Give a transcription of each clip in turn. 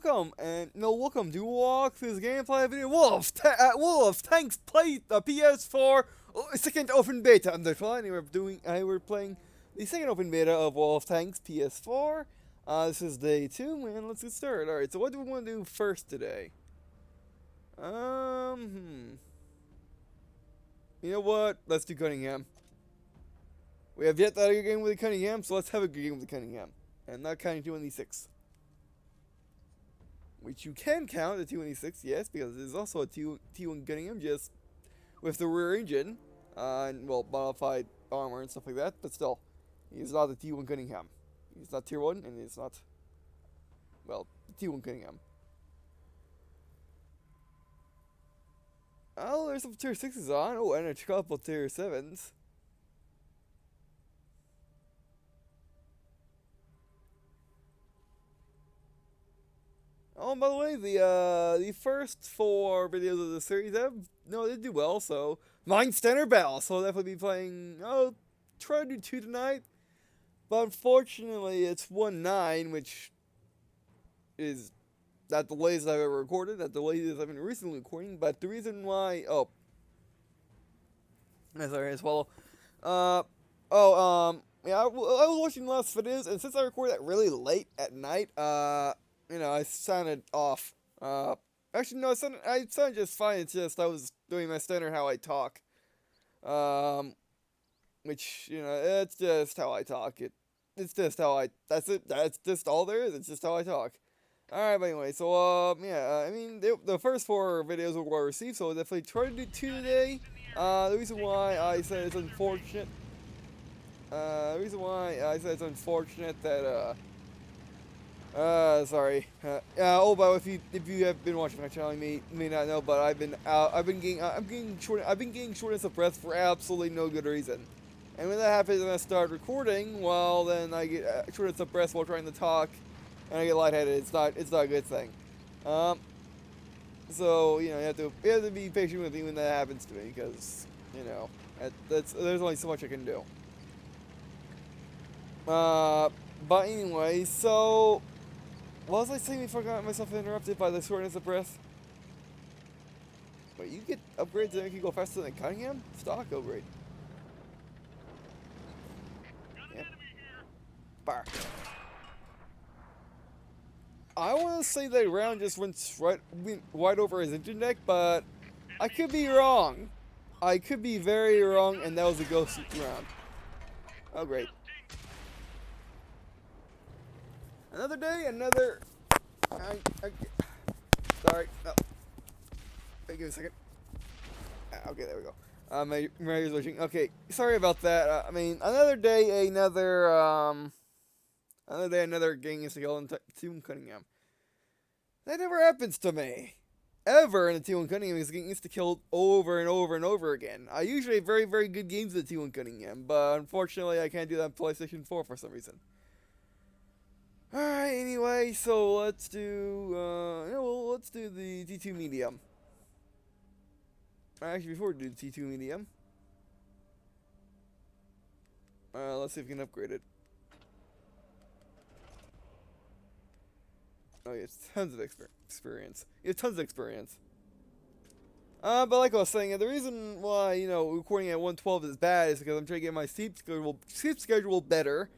welcome to walk through this gameplay video. Wolf Tanks play the PS4 second open beta. And we're playing the second open beta of Wolf Tanks PS4. This is day 2, and let's get started. All right, so what do we want to do first today? You know what? Let's do Cunningham. We have yet to have a good game with the Cunningham, so let's have a good game with the Cunningham. And not counting 226. Which you can count the 226, yes, because there's also a T1 Cunningham, just with the rear engine, and, well, modified armor and stuff like that, but still, he's not the T1 Cunningham. He's not Tier 1, and he's not, well, T1 Cunningham. Oh, there's some Tier 6s on, oh, and a couple Tier 7s. Oh, by the way, the first 4 videos of the series they do well. So mine's Standard Bell, so I'll definitely be playing. I'll try to do 2 tonight, but unfortunately it's 1.9, which is not the latest I've ever recorded. Not the latest I've been recently recording, but the reason why. Oh, sorry, I swallow. Yeah, I was watching the last videos, and since I recorded that really late at night, I sounded off. Actually, no, I sounded just fine. It's just I was doing my standard how I talk. Which, it's just how I talk. It's just how that's it. That's just all there is. It's just how I talk. Alright, but anyway, so, yeah, I mean, the first 4 videos were well received, so I'll definitely try to do 2 today. The reason why I said it's unfortunate, that, sorry. Oh, but if you have been watching my channel, you may not know, but I'm getting shortness of breath for absolutely no good reason. And when that happens and I start recording, well, then I get shortness of breath while trying to talk, and I get lightheaded. It's not a good thing. So you have to be patient with me when that happens to me, because there's only so much I can do. But anyway, so. What was I saying before I got myself interrupted by the shortness of breath? Wait, you get upgrades that make you go faster than Cunningham? Stock upgrade. Yeah. Bar. I want to say that round just went right over his engine deck, but I could be wrong. I could be very wrong, and that was a ghost round. Oh, great. Another day, another. Sorry. No. Wait, give me a second. Okay, there we go. Mary's watching. Okay, sorry about that. I mean, another day, another gang is killed in Team Cunningham. That never happens to me. Ever in the T1 Cunningham is getting insta-killed over and over and over again. I usually have very, very good games with the T1 Cunningham, but unfortunately I can't do that on PlayStation 4 for some reason. Alright, anyway, so let's do, let's do the T2 medium. Actually, before we do the T2 medium, let's see if we can upgrade it. Oh, yeah, it's tons of experience. You have tons of experience. But like I was saying, the reason why, recording at 112 is bad is because I'm trying to get my sleep schedule better.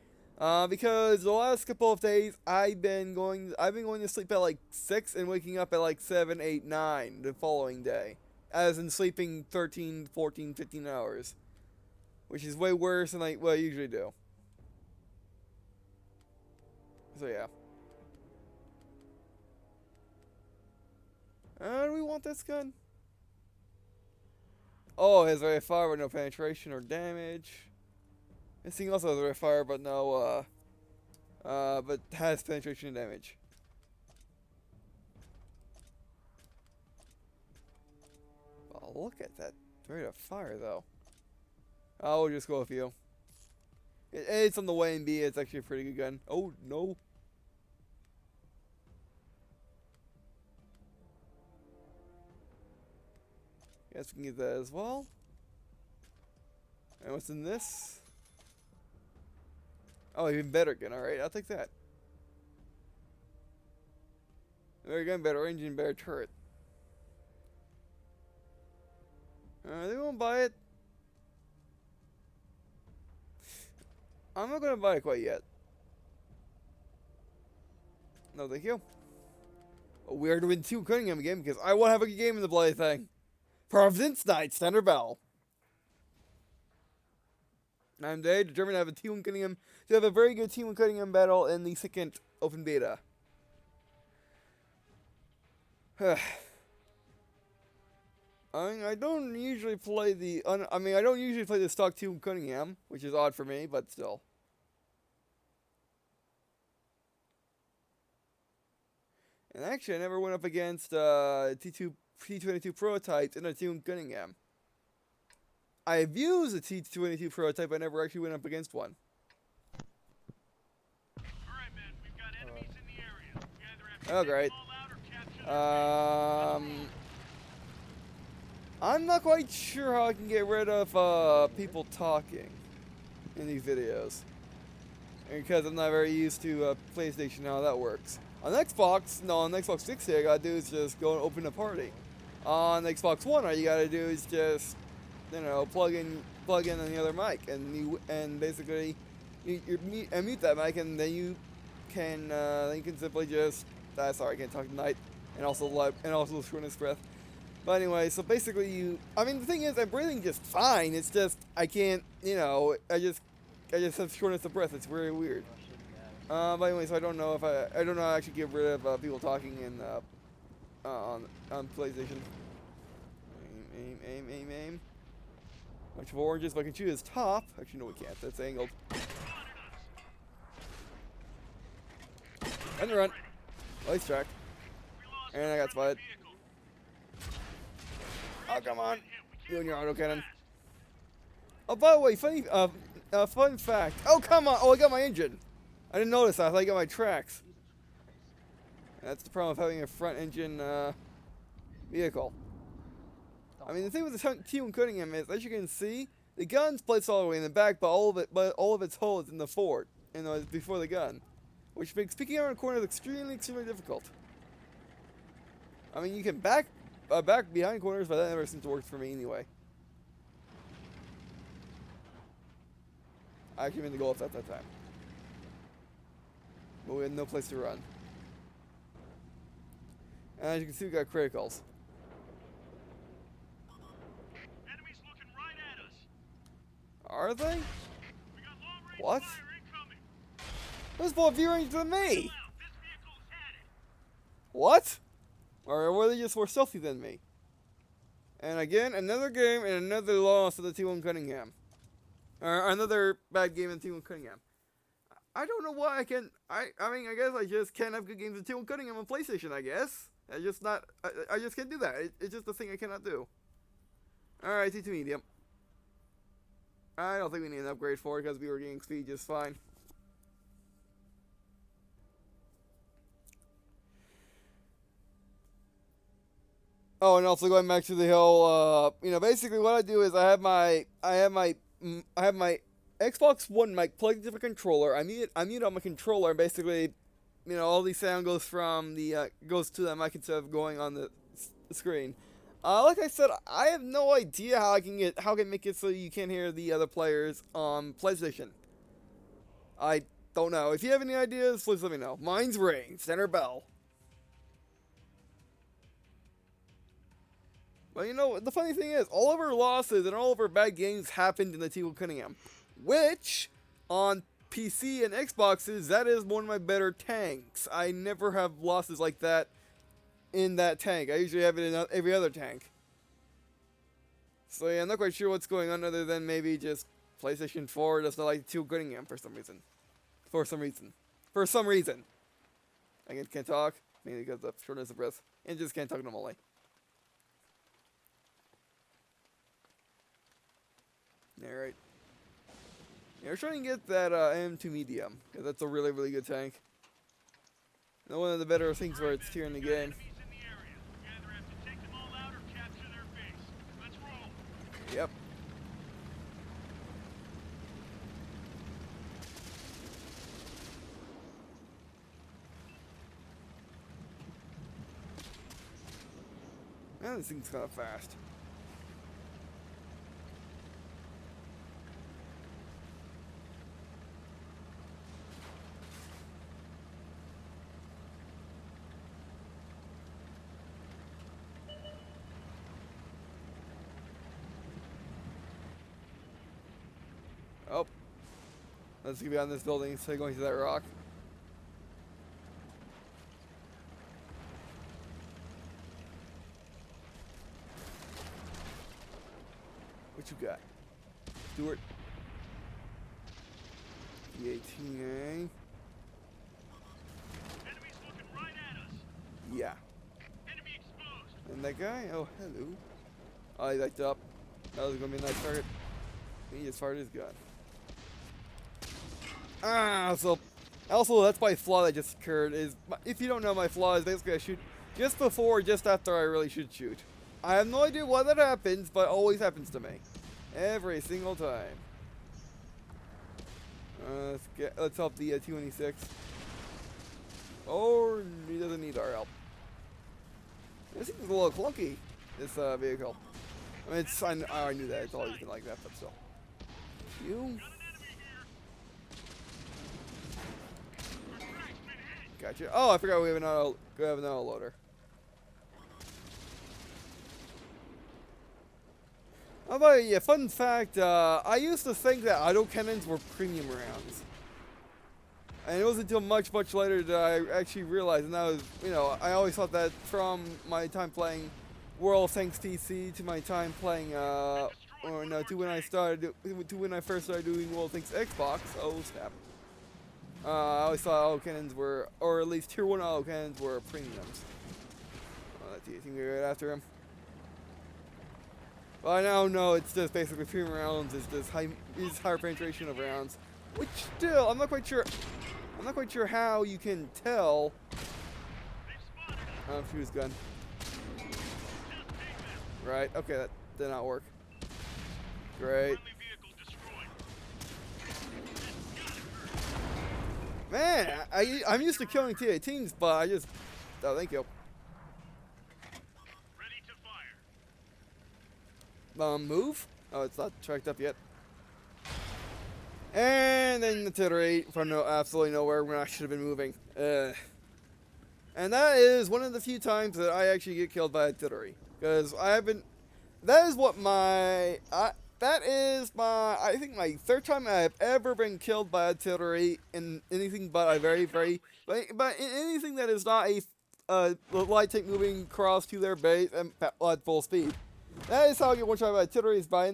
Because the last couple of days I've been going to sleep at like 6 and waking up at like 7, 8, 9 the following day. As in sleeping 13, 14, 15 hours. Which is way worse than what I usually do. So yeah. Do we want this gun? Oh, it has a fire with no penetration or damage. This thing also has a fire, but no, but has penetration and damage. Oh, look at that rate of fire, though. I will just go with you. It's on the way and B. It's actually a pretty good gun. Oh no. Guess we can get that as well. And what's in this? Oh, even better gun. Alright, I'll take that. Better gun, better engine, better turret. They won't buy it. I'm not gonna buy it quite yet. No, thank you. We are doing 2 Cunningham again because I want to have a good game in the bloody thing. Providence Knight, Standard Bell. I'm today determined to have a T1 Cunningham, to have a very good T1 Cunningham battle in the second open beta. I don't usually play the I don't usually play the stock T1 Cunningham, which is odd for me, but still. And actually, I never went up against T22 prototypes in a T1 Cunningham. I've used a T22 prototype, I never actually went up against one. Alright, man, we've got enemies in the area. We either have to Oh, take great. them all out or capture them. I'm not quite sure how I can get rid of people talking in these videos. Because I'm not very used to PlayStation, how that works. On Xbox, no, on Xbox 60, all I gotta do is just go and open a party. On Xbox One, all you gotta do is just, you know, plug in another mic, and basically mute that mic, and then you can simply just. Sorry, I can't talk tonight, and also shortness breath. But anyway, so basically I mean, the thing is, I'm breathing just fine. It's just I can't, you know, I just have shortness of breath. It's very weird. But anyway, so I don't know if I don't know how to actually get rid of people talking in on PlayStation. Aim. Bunch of oranges, but I can choose top. Actually, no, we can't. That's angled. And run. Nice track. And I got spotted. Oh, come on. You and your autocannon. Oh, by the way, fun fact. Oh, come on. Oh, I got my engine. I didn't notice that. I thought I got my tracks. That's the problem with having a front engine vehicle. I mean, the thing with the T1 Cunningham is, as you can see, the gun's placed all the way in the back, but all of its hole is in the forward, before the gun, which makes picking out a corner extremely difficult. I mean, you can back behind corners, but that never seems to work for me anyway. I actually made the goal at that time, but we had no place to run. And as you can see, we got criticals. Enemies looking right at us. Are they? We got long-range What? fire incoming. Those more view range than me! This vehicle's headed. What? Or were they just more stealthy than me? And again, another game and another loss to the T1 Cunningham. Or another bad game in T1 Cunningham. I don't know why I can. I mean, I guess I just can't have good games in T1 Cunningham on PlayStation, I guess. I just can't do that. It's just a thing I cannot do. Alright, T2 medium. I don't think we need an upgrade for it because we were getting speed just fine. Oh, and also going back to the whole, you know, basically what I do is I have my Xbox One mic plugged into my controller. I mute on my controller, and basically, you know, all the sound goes from goes to that mic instead of going on the screen. Like I said, I have no idea how I can make it so you can't hear the other players on PlayStation. I don't know. If you have any ideas, please let me know. Mine's Ring, Center Bell. But you know, the funny thing is, all of our losses and all of our bad games happened in the T1 Cunningham, which, on PC and Xboxes, that is one of my better tanks. I never have losses like that in that tank. I usually have it in every other tank. So yeah, I'm not quite sure what's going on other than maybe just PlayStation 4 does not like T1 Cunningham for some reason. For some reason. I can't talk, mainly because of shortness of breath, and just can't talk normally. Alright. Yeah, we're trying to get that M2 medium, because that's a really, really good tank. And one of the better things for its tier in the game. Yep. Man, this thing's kind of fast. Oh. Let's get behind this building instead of going to that rock. What you got? Stuart. The 18A. Enemies looking right at us. Yeah. Enemy exposed. And that guy? Oh, hello. Oh, he lighted up. That was going to be a nice target. He just fired his gun. Ah, so also that's my flaw that just occurred. Is if you don't know, my flaw is basically I shoot just before or just after I really should shoot. I have no idea why that happens, but it always happens to me. Every single time. Let's help the T-26. Oh, he doesn't need our help. This seems a little clunky, this vehicle. I mean, I knew that. It's always been like that, but still. You. Gotcha. Oh, I forgot we have an auto loader. Oh, but yeah, fun fact, I used to think that auto cannons were premium rounds. And it wasn't until much, much later that I actually realized, and that was, you know, I always thought that from my time playing World of Tanks PC to my time playing, or no, to when I first started doing World of Tanks Xbox. Oh, snap. I always thought auto cannons were, or at least tier 1 auto cannons were premiums. Oh, that's easy. We right after him. Well, I now know it's just basically premium rounds. It's just higher penetration of rounds, which still I'm not quite sure. I'm not quite sure how you can tell. Oh, shoot his gun. Right. Okay, that did not work. Great. Man, I'm used to killing T-18s, but I just... Oh, thank you. Ready to fire. Move? Oh, it's not tracked up yet. And then the artillery from absolutely nowhere when I should have been moving. And that is one of the few times that I actually get killed by artillery. Because I have been... That is what my... That is I think my third time I've ever been killed by artillery in anything but a but in anything that is not a light tank moving across to their base at full speed. That is how I get one shot by artillery, is by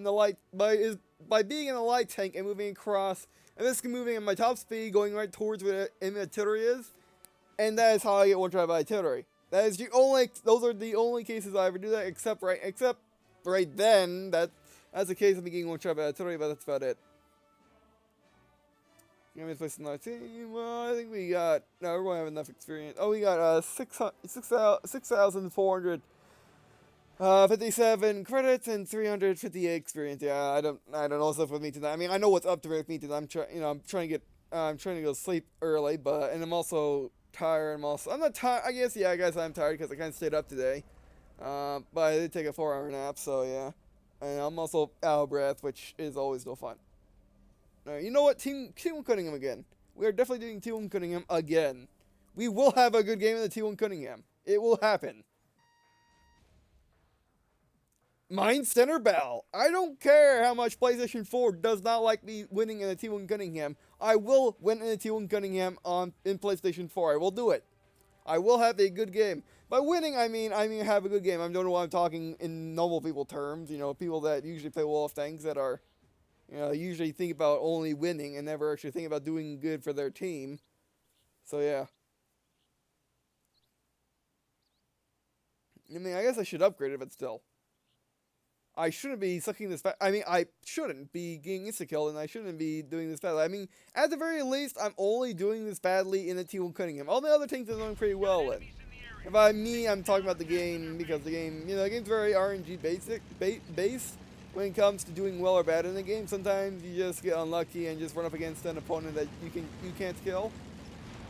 being in a light tank and moving across, and basically moving at my top speed, going right towards where the artillery is, and that is how I get one shot by artillery. That is those are the only cases I ever do that, except right then, that's the case of me getting one shot by artillery, but that's about it. Give me this place in our team. Well, I think we got... No, we're going to have enough experience. Oh, we got 6,457 credits and 358 experience. Yeah, I don't know stuff with me tonight. I mean, I know what's up to with me tonight. I'm trying to go to sleep early, and I'm also tired. I'm not tired. I guess I'm tired because I kind of stayed up today. But I did take a 4-hour nap, so yeah. And I'm also out of breath, which is always no fun. You know what? Team Cunningham again. We are definitely doing Team Cunningham again. We will have a good game in the T1 Cunningham. It will happen. Mine Center Bell. I don't care how much PlayStation 4 does not like me winning in the T1 Cunningham. I will win in the T1 Cunningham in PlayStation 4. I will do it. I will have a good game. By winning, I mean have a good game. I don't know why I'm talking in normal people terms. You know, people that usually play World of Tanks that are, you know, usually think about only winning and never actually think about doing good for their team. So yeah. I mean, I guess I should upgrade it, but still. I shouldn't be sucking this back. I mean, I shouldn't be getting insta-killed, and I shouldn't be doing this badly. I mean, at the very least, I'm only doing this badly in the T1 Cunningham. All the other things are doing pretty well in. And by me, I'm talking about the game, because the game, you know, the game's very RNG based when it comes to doing well or bad in the game. Sometimes you just get unlucky and just run up against an opponent that you can't kill.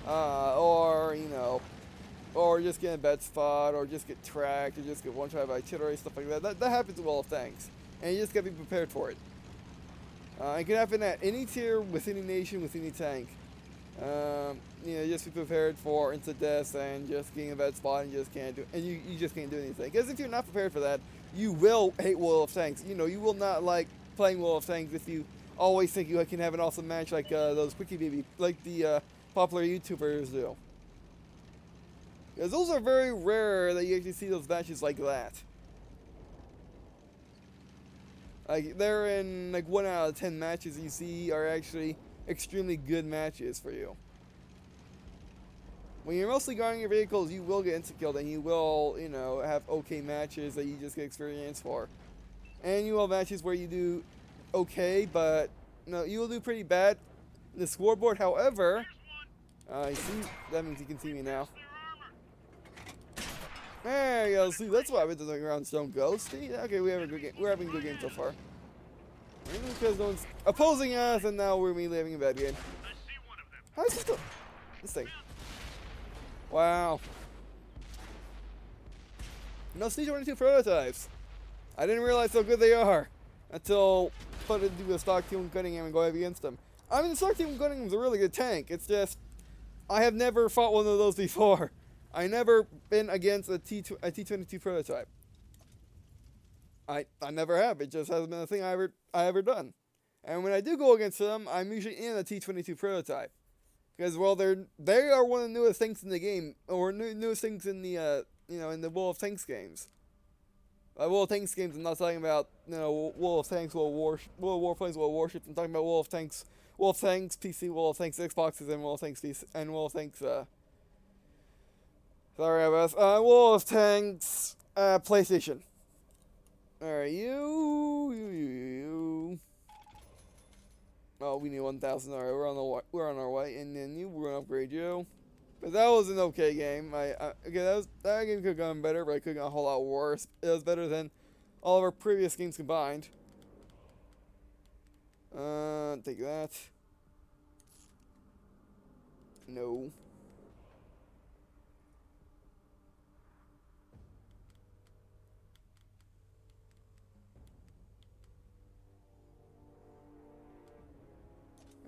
Or, you know, or just get in a bad spot, or just get tracked, or just get one-shot by artillery, stuff like that. That happens with all of tanks, and you just gotta be prepared for it. It can happen at any tier, with any nation, with any tank. You know, just be prepared for instant deaths and just getting in a bad spot and just can't do, and you just can't do anything. Because if you're not prepared for that, you will hate World of Tanks. You know, you will not like playing World of Tanks if you always think you can have an awesome match like those Quickie Baby, like the popular YouTubers do. Because those are very rare that you actually see those matches like that. Like, they're in, like, 1 out of 10 matches you see are actually extremely good matches for you. When you're mostly guarding your vehicles, you will get insta-killed, and you will, you know, have okay matches that you just get experience for. And you will have matches where you do okay, but, no, you will do pretty bad in the scoreboard. However, you see, that means you can see me now. There you go. See, that's why I've been doing rounds don't go. See, okay, we have a good game. We're having a good game so far. Because no one's opposing us, and now we're immediately having a bad game. How is this thing? Wow. No C-22 prototypes. I didn't realize how good they are until put into the stock team Cunningham and go up against them. I mean, the stock team Cunningham is a really good tank. It's just I have never fought one of those before. I never been against a T-22 prototype. I never have. It just hasn't been a thing I ever done. And when I do go against them, I'm usually in a T-22 prototype. Because, well, they are one of the newest things in the game, or newest things in the you know, in the World of Tanks games. World of Tanks games, I'm not talking about, you know, World of Tanks, World of Warplanes, World of Warships. I'm talking about World of Tanks PC, World of Tanks Xboxes, and World of Tanks PC, and World of Tanks sorry about this. World of Tanks PlayStation. Alright, you. Oh, we need 1,000. Alright, we're on our way, and then we're gonna upgrade you. But that was an okay game. Again, that game could have gone better, but it could have gone a whole lot worse. It was better than all of our previous games combined. Take that. No.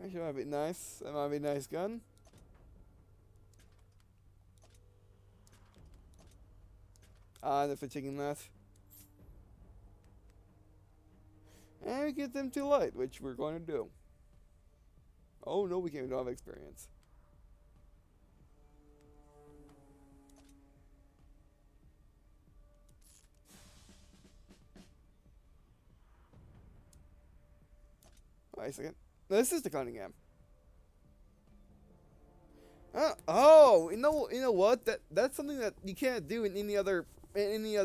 Actually, that might be nice. That might be a nice gun. If we're taking that. And we get them too light, which we're going to do. Oh no, we can't. We don't have experience. Wait a second. This is the Cunningham. Oh, you know what? That's something that you can't do in any of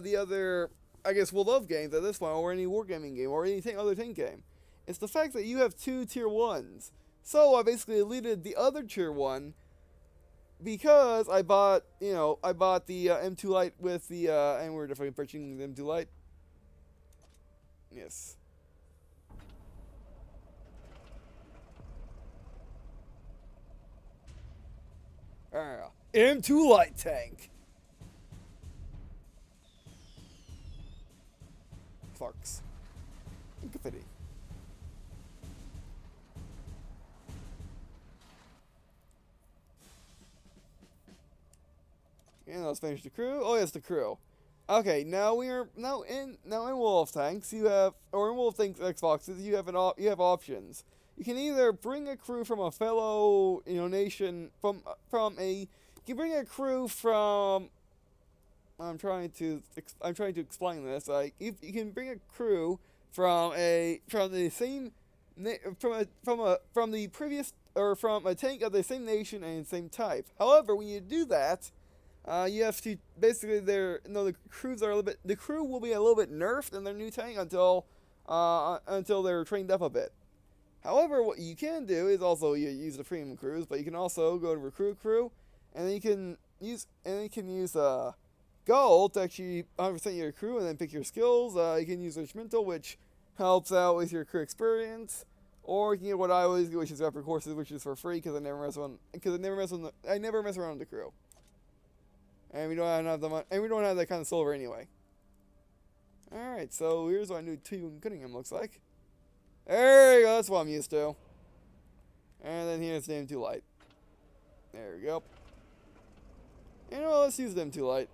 the other, I guess, World of games at this point, or any wargaming game, or any other tank game. It's the fact that you have 2 tier 1s. So I basically deleted the other tier 1 because I bought the M2 Lite with the and we're definitely purchasing the M2 Lite. Yes. M2 Light Tank. Clarks. Confetti. And let's finish the crew. Oh yes, the crew. Okay, now in Wolf Tanks in Wolf Tanks Xboxes you have options. You can either bring a crew from a fellow nation you can bring a crew from. I'm trying to explain this. Like you can bring a crew from a tank of the same nation and same type. However, when you do that, you have to basically the crew will be a little bit nerfed in their new tank until they're trained up a bit. However, what you can do is also you use the premium crews, but you can also go to recruit crew, and then you can use gold to actually 100% your crew, and then pick your skills. You can use regimental, which helps out with your crew experience, or you can get what I always get, which is upper courses, which is for free because I never mess around with the crew. And we don't have the and we don't have that kind of silver anyway. Alright, so here's what our new T Cunningham looks like. There you go, that's what I'm used to. And then here's the M2 light. There we go. You know what, let's use the M2 light.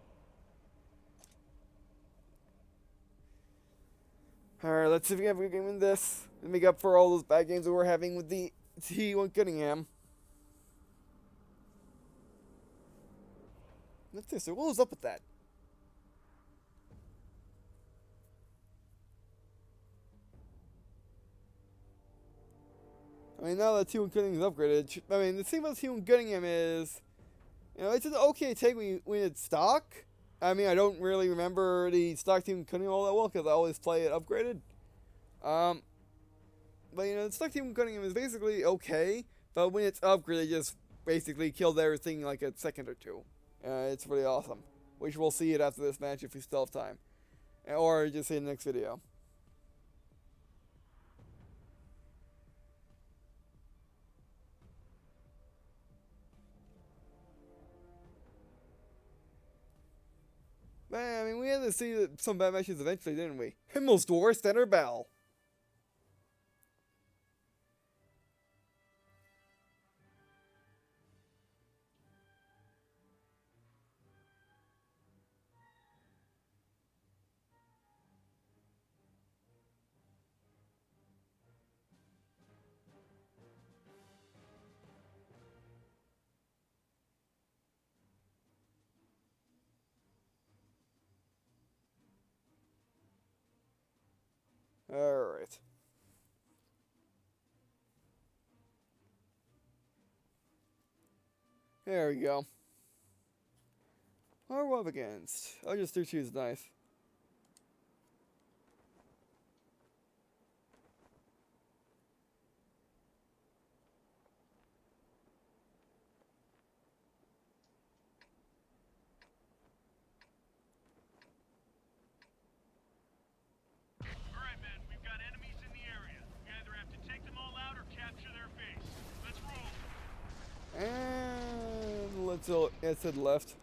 Alright, let's see if we can have a good game in this. To make up for all those bad games that we're having with the T1 Cunningham. Let's see, so what was up with that? I mean, now that T1 Cunningham is upgraded, I mean, the thing about T1 Cunningham is, you know, it's an okay take when it's stock. I mean, I don't really remember the stock T1 Cunningham all that well because I always play it upgraded. But, you know, the stock T1 Cunningham is basically okay, but when it's upgraded, it just basically killed everything in like a second or two. It's really awesome. Which we'll see it after this match if we still have time. Or just see in the next video. Man, I mean, we had to see some bad matches eventually, didn't we? Himmelsdorf, Center Bell. Alright. There we go. What are we up against? I'll just do choose nice. Alright, men, we've got enemies in the area. We either have to take them all out or capture their base. Let's roll. And let's head left.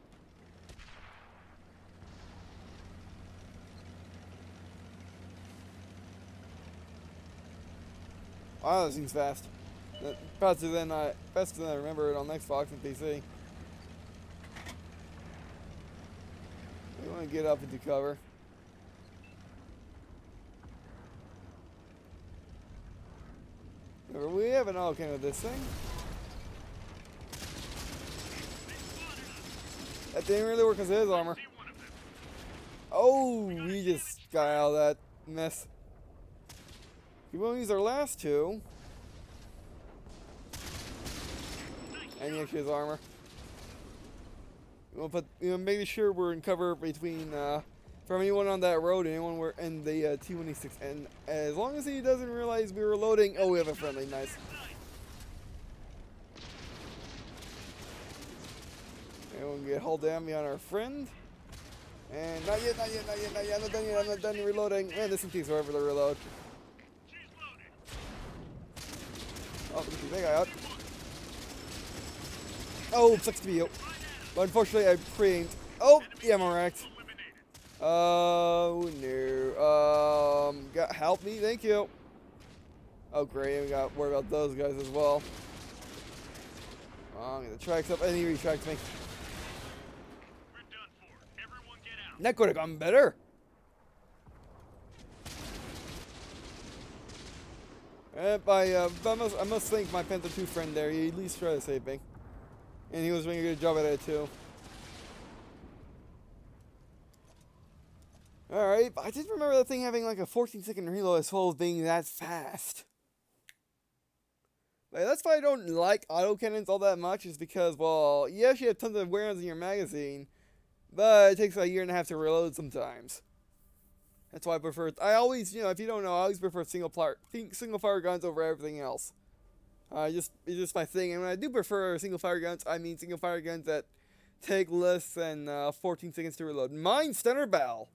Wow, that seems fast. Faster than I remember it on Xbox and PC. We want to get up into cover. We have an auto cannon with this thing. That didn't really work as his armor. Oh, we just got out of that mess. We won't use our last two. And actually his armor. We want to make sure we're in cover between from anyone on that road and anyone we're in the T-26. And as long as he doesn't realize we were loading, oh, we have a friendly, nice. And we'll get hauled down beyond our friend. And not yet. I'm not done reloading. Man, this one takes forever to reload. Oh, look at that guy out. Oh, sucks to be you. But unfortunately, I pre-aimed. Oh, yeah, I'm wrecked. Oh, no. Help me, thank you. Oh, great, we got to worry about those guys as well. Oh, I'm gonna tracks up, and he retracts me. We're done for. Everyone get out. That could have gone better. I must thank my Panther 2 friend there. He at least tried to save me. And he was doing a good job at it, too. Alright, but I did remember that thing having like a 14-second reload as well as being that fast. Like, that's why I don't like autocannons all that much, is because, well, yes, you have tons of wear-ons in your magazine, but it takes a year and a half to reload sometimes. That's why I prefer, I always, if you don't know, I always prefer single fire guns over everything else. It's just my thing, and when I do prefer single fire guns, I mean single fire guns that take less than 14 seconds to reload. Mine Center Bell!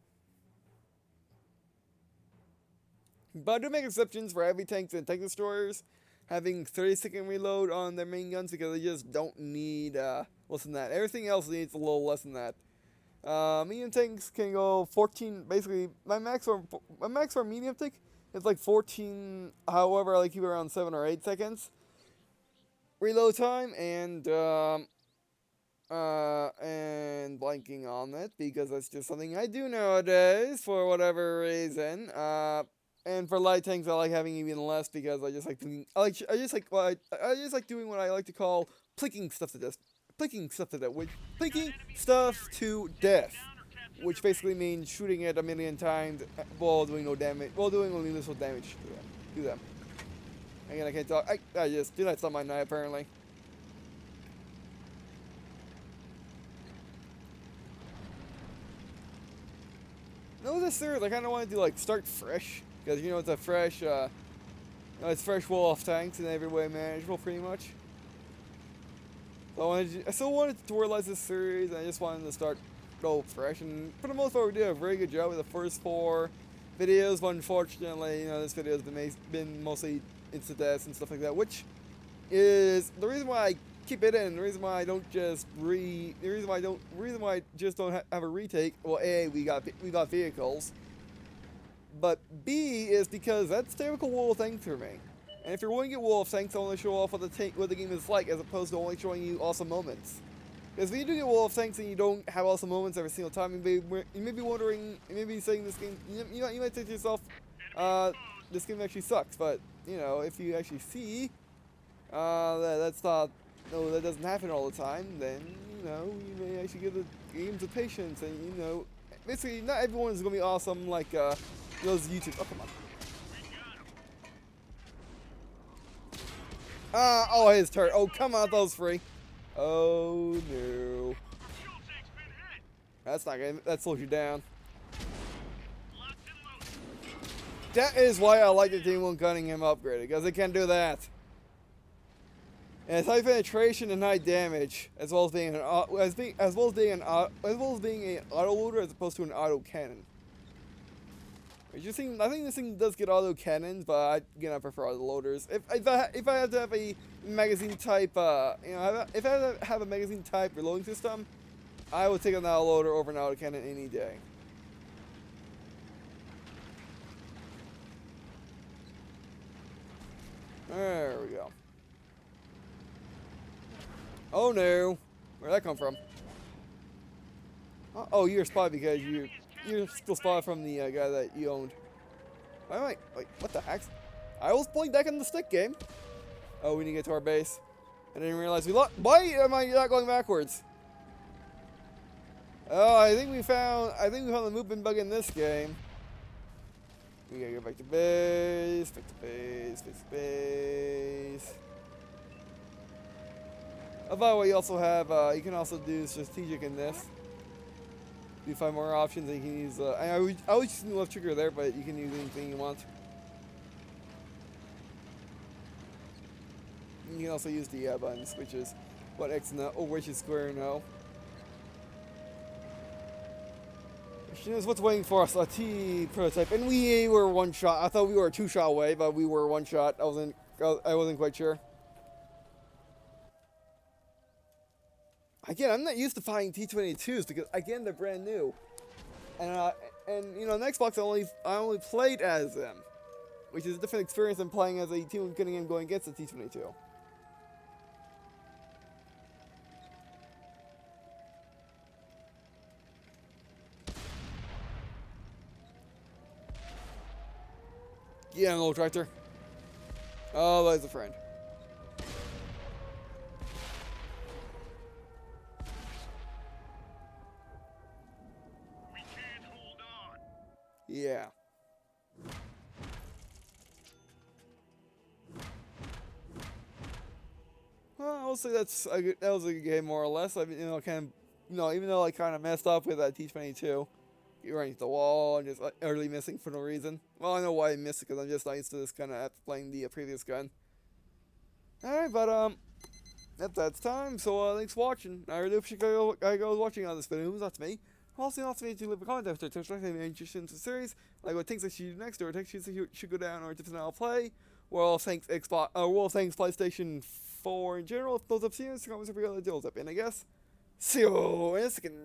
But I do make exceptions for heavy tanks and tank destroyers having 30-second reload on their main guns because they just don't need less than that. Everything else needs a little less than that. Medium tanks can go 14. Basically, my max for medium tank is like 14. However, I like keep it around 7 or 8 seconds reload time, and blanking on it because that's just something I do nowadays for whatever reason. And for light tanks, I like having even less because I just like doing. I just like doing what I like to call plicking stuff to death. Plicking stuff to death. Plicking stuff to death, which basically means shooting it a million times while doing no damage, while doing only little damage to them. Again, I can't talk. I just do not stop my night apparently. No, this series I kind of want to do like start fresh because you know it's a fresh, it's fresh wall-off tanks in every way manageable pretty much. So I still wanted to tutorialize this series, and I just wanted to start go fresh. And for the most part, we did a very good job with the first 4 videos. But unfortunately, you know, this video has been mostly instant deaths and stuff like that, which is the reason why I keep it in. The reason why I don't just the reason why I just don't have a retake. Well, A, we got vehicles, but B is because that's typical wall of tanks for me. And if you're going to get wall of tanks, I want to show off what the game is like, as opposed to only showing you awesome moments. Because if you do get wall of tanks and you don't have awesome moments every single time, you may be wondering, you may be saying this game, you might think to yourself, this game actually sucks. But you know, if you actually see that doesn't happen all the time, then you know you may actually give the games a patience, and you know, basically not everyone is gonna be awesome like those YouTube. Oh come on. Oh, his turret. Oh, come on, that was free. Oh, no. That's not good. That slows you down. That is why I like the T1 Cunningham upgraded, because it can do that. And it's high penetration and high damage, as well as being an autoloader as opposed to an auto cannon. I think this thing does get auto cannons, but again, I prefer auto loaders. If I have to have a magazine type, if I have to have a magazine type reloading system, I would take an auto loader over an auto cannon any day. There we go. Oh no, where'd that come from? Oh, you're a spy because you're still spotted from the guy that you owned. Wait, what the heck? I was playing back in the stick game. Oh, we need to get to our base. I didn't realize we lost. Why am I not going backwards? Oh, I think we found the movement bug in this game. We gotta go back to base, back to base, back to base. Oh, by the way, you also have, you can also do strategic in this. You find more options, and you can use, I was using the left trigger there, but you can use anything you want. You can also use the buttons, which is what X and O, or which is square and O. Question is, what's waiting for us? A T prototype, and we were one shot. I thought we were a 2-shot away, but we were 1 shot. I wasn't quite sure. Again, I'm not used to fighting T-22s because again they're brand new, and you know, on Xbox I only played as them, which is a different experience than playing as a T1 Cunningham going against a T-22. Yeah, an old tractor. Oh, that's a friend. Yeah. Well, I'll say that was a good game more or less. I mean, even though I kind of messed up with that T-22, you running into the wall and just early missing for no reason. Well, I know why I missed it because I'm just not used to this kind of after playing the previous gun. All right, but that's time. So thanks for watching. I really appreciate you guys watching on this video. It was not to me. Also, not to me to leave a comment after to if you're interested in the series, like what things I should do next, or things you should go down, or different I'll play. Well, thanks Xbox, well, thanks PlayStation 4 in general. If those up, see you in the comments if you got the deals up, and I guess See you in a second.